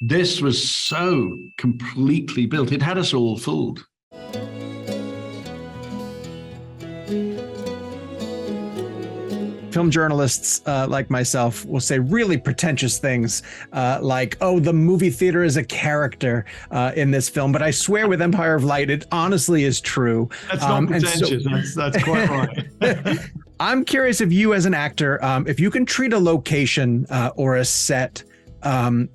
This was so completely built. It had us all fooled. Film journalists like myself will say really pretentious things like, oh, the movie theater is a character in this film. But I swear with Empire of Light, it honestly is true. That's not pretentious. That's quite right. I'm curious if you as an actor, if you can treat a location or a set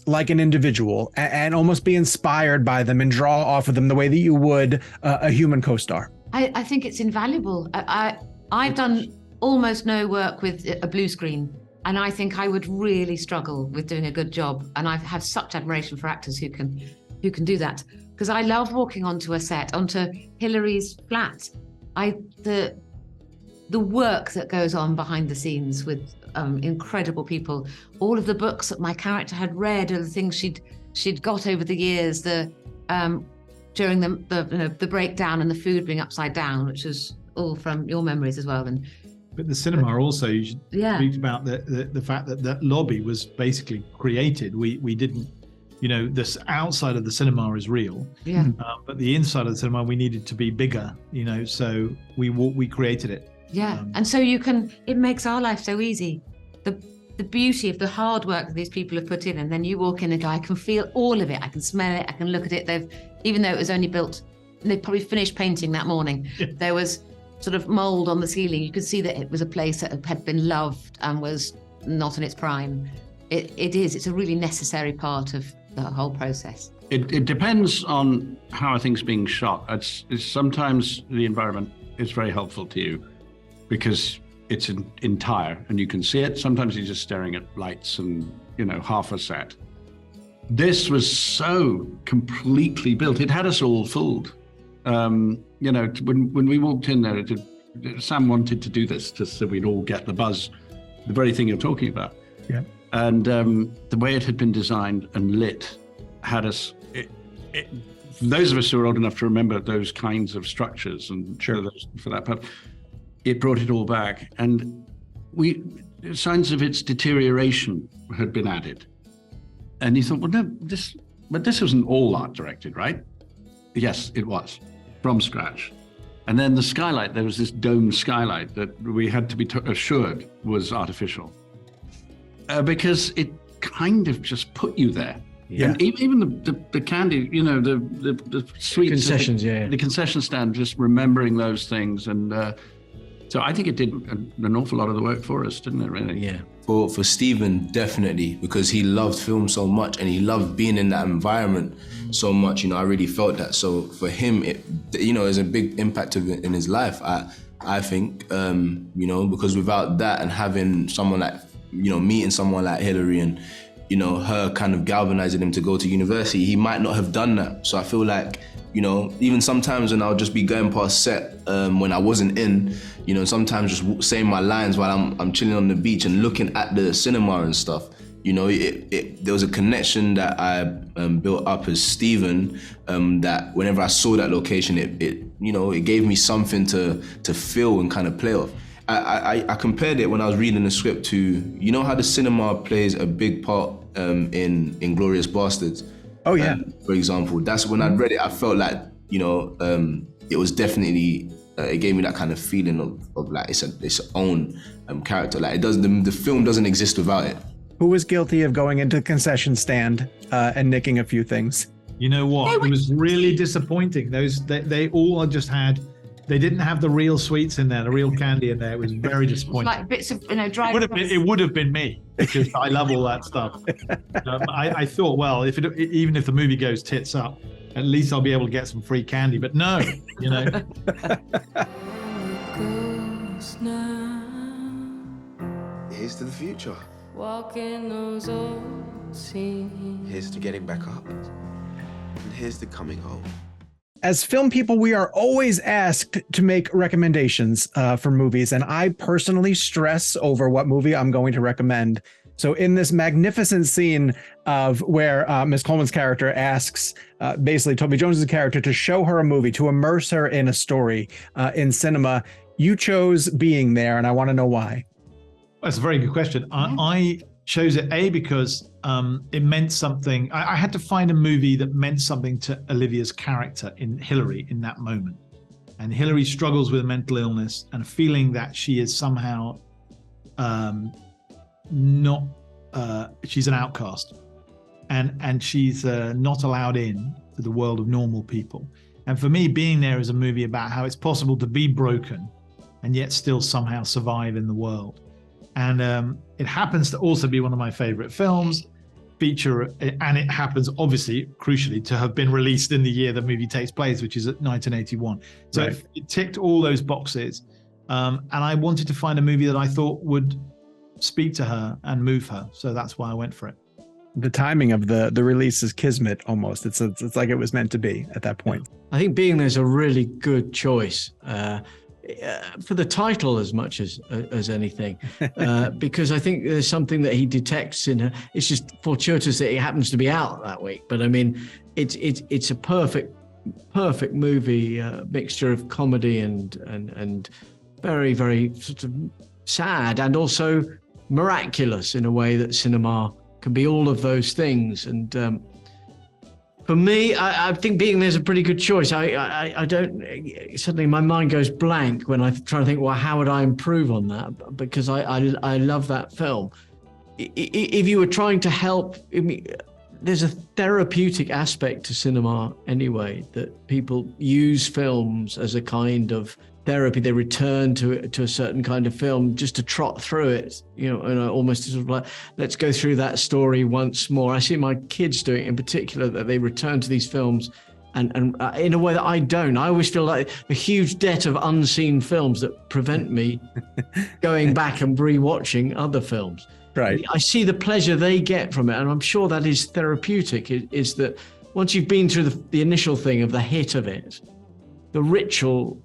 like an individual and almost be inspired by them and draw off of them the way that you would a human co-star. I think it's invaluable. I've done almost no work with a blue screen, and I think I would really struggle with doing a good job. And I have such admiration for actors who can do that, because I love walking onto a set, onto Hilary's flat. The work that goes on behind the scenes with incredible people, all of the books that my character had read, or the things she'd got over the years, during the breakdown and the food being upside down, which was all from your memories as well. But the cinema also, you should speak about the fact that lobby was basically created. We didn't, this outside of the cinema is real, but the inside of the cinema we needed to be bigger, so we created it. And so it makes our life so easy. The beauty of the hard work that these people have put in, and then you walk in and go, I can feel all of it. I can smell it. I can look at it. Even though it was only built, they probably finished painting that morning. There was sort of mold on the ceiling. You could see that it was a place that had been loved and was not in its prime. It's a really necessary part of the whole process. It depends on how a thing's being shot. It's sometimes the environment is very helpful to you because it's entire and you can see it. Sometimes you're just staring at lights and, half a set. This was so completely built. It had us all fooled. When we walked in there, Sam wanted to do this just so we'd all get the buzz, the very thing you're talking about. Yeah. And the way it had been designed and lit had us, for those of us who are old enough to remember those kinds of structures and for that purpose, it brought it all back. And signs of its deterioration had been added. And you thought, well, no, this wasn't all art directed, right? Yes, it was, from scratch. And then the skylight, there was this domed skylight that we had to be assured was artificial. Because it kind of just put you there. Yeah. And even the candy, the sweets. Concessions, the concession stand, just remembering those things. And so I think it did an awful lot of the work for us, didn't it, really? Yeah. For Stephen, definitely, because he loved film so much and he loved being in that environment so much. I really felt that. So for him, there's a big impact in his life, I think, because without that and having someone like, meeting someone like Hilary and, her kind of galvanizing him to go to university, he might not have done that. So I feel like, even sometimes when I'll just be going past set when I wasn't in, sometimes just saying my lines while I'm chilling on the beach and looking at the cinema and stuff. There was a connection that I built up as Stephen, that whenever I saw that location, it gave me something to feel and kind of play off. I compared it when I was reading the script to, how the cinema plays a big part in Inglourious Bastards. Oh yeah. For example, that's when I read it, I felt like, it was definitely, it gave me that kind of feeling of like its own character. Like the film doesn't exist without it. Who was guilty of going into the concession stand and nicking a few things? You know what? It was really disappointing. They all just had. They didn't have the real sweets in there, the real candy in there. It was very disappointing. Like bits of, dry. It would have been me because I love all that stuff. I thought, well, even if the movie goes tits up, at least I'll be able to get some free candy. But no, Here's to the future. Walking those old scenes. Here's to getting back up. And here's to coming home. As film people, we are always asked to make recommendations for movies, and I personally stress over what movie I'm going to recommend. So in this magnificent scene of where Miss Coleman's character asks basically Toby Jones's character to show her a movie, to immerse her in a story in cinema, you chose Being There, and I want to know why. That's a very good question. I chose it because it meant something. I had to find a movie that meant something to Olivia's character in Hilary in that moment. And Hilary struggles with mental illness and a feeling that she is somehow she's an outcast, and she's not allowed in to the world of normal people. And for me, Being There is a movie about how it's possible to be broken and yet still somehow survive in the world. And it happens to also be one of my favorite films, and it happens, obviously, crucially, to have been released in the year the movie takes place, which is 1981. So right. It ticked all those boxes. And I wanted to find a movie that I thought would speak to her and move her. So that's why I went for it. The timing of the release is kismet almost. It's like it was meant to be at that point. I think Being There's a really good choice for the title as much as anything, because I think there's something that he detects in her. It's just fortuitous that it happens to be out that week. But I mean, it's a perfect movie, mixture of comedy and very, very sort of sad and also miraculous in a way that cinema can be all of those things. And for me, I think Being There's a pretty good choice. I don't, suddenly my mind goes blank when I try to think, well, how would I improve on that? Because I love that film. If you were trying to help, I mean, there's a therapeutic aspect to cinema anyway, that people use films as a kind of therapy. They return to a certain kind of film just to trot through it, and almost sort of like, let's go through that story once more. I see my kids doing it in particular, that they return to these films and in a way that I don't. I always feel like a huge debt of unseen films that prevent me going back and rewatching other films. Right. I see the pleasure they get from it, and I'm sure that is therapeutic, is that once you've been through the initial thing of the hit of it, the ritual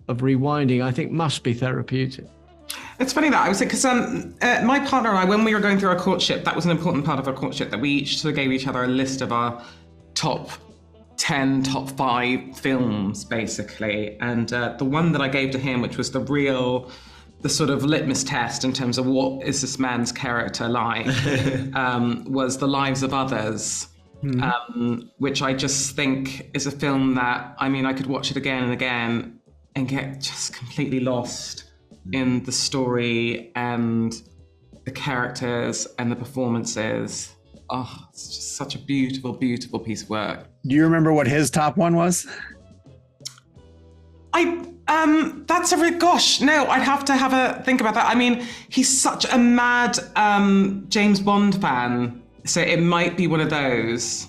of rewinding, I think, must be therapeutic. It's funny that I was, because my partner and I, when we were going through our courtship, that was an important part of our courtship, that we each sort of gave each other a list of our top 10, top 5 films, basically. And the one that I gave to him, which was the sort of litmus test in terms of what is this man's character like, was The Lives of Others. Which I just think is a film that, I mean, I could watch it again and again and get just completely lost in the story and the characters and the performances. Oh, it's just such a beautiful, beautiful piece of work. Do you remember what his top one was? That's gosh, no, I'd have to have a think about that. I mean, he's such a mad James Bond fan, so it might be one of those.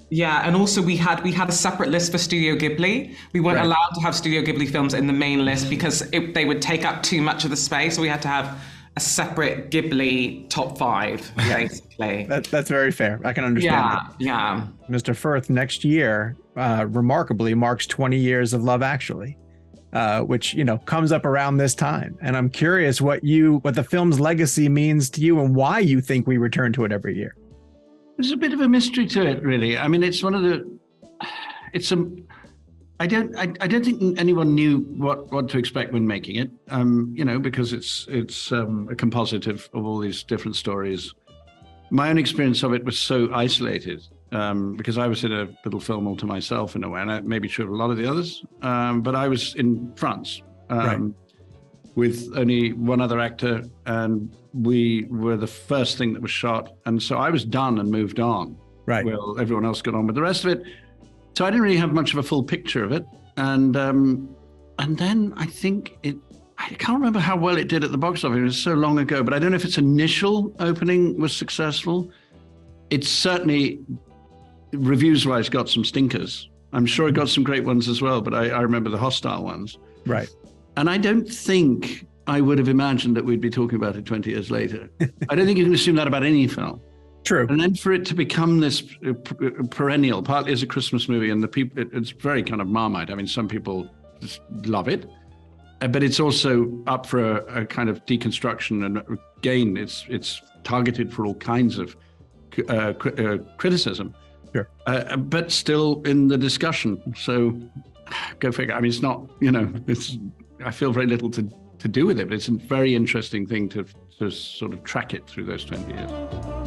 Yeah, and also we had a separate list for Studio Ghibli. We weren't allowed to have Studio Ghibli films in the main list because they would take up too much of the space. So we had to have a separate Ghibli top 5, basically. That's very fair. I can understand that. Yeah. Mr. Firth, next year, remarkably, marks 20 years of Love Actually, which, comes up around this time. And I'm curious what the film's legacy means to you and why you think we return to it every year. There's a bit of a mystery to it, really. I mean, I don't think anyone knew what to expect when making it, because it's a composite of all these different stories. My own experience of it was so isolated, because I was in a little film all to myself in a way, and that may be true of a lot of the others. But I was in France with only one other actor, and we were the first thing that was shot. And so I was done and moved on. Right. Well, everyone else got on with the rest of it. So I didn't really have much of a full picture of it. And then I think I can't remember how well it did at the box office. It was so long ago, but I don't know if its initial opening was successful. It certainly, reviews-wise, got some stinkers. I'm sure it got some great ones as well, but I remember the hostile ones. Right. And I don't think I would have imagined that we'd be talking about it 20 years later. I don't think you can assume that about any film. True. And then for it to become this perennial, partly as a Christmas movie, and it's very kind of Marmite. I mean, some people just love it, but it's also up for a kind of deconstruction. And again, it's targeted for all kinds of criticism, sure. But still in the discussion. So go figure. I mean, it's not, I feel very little to do with it, but it's a very interesting thing to to sort of track it through those 20 years.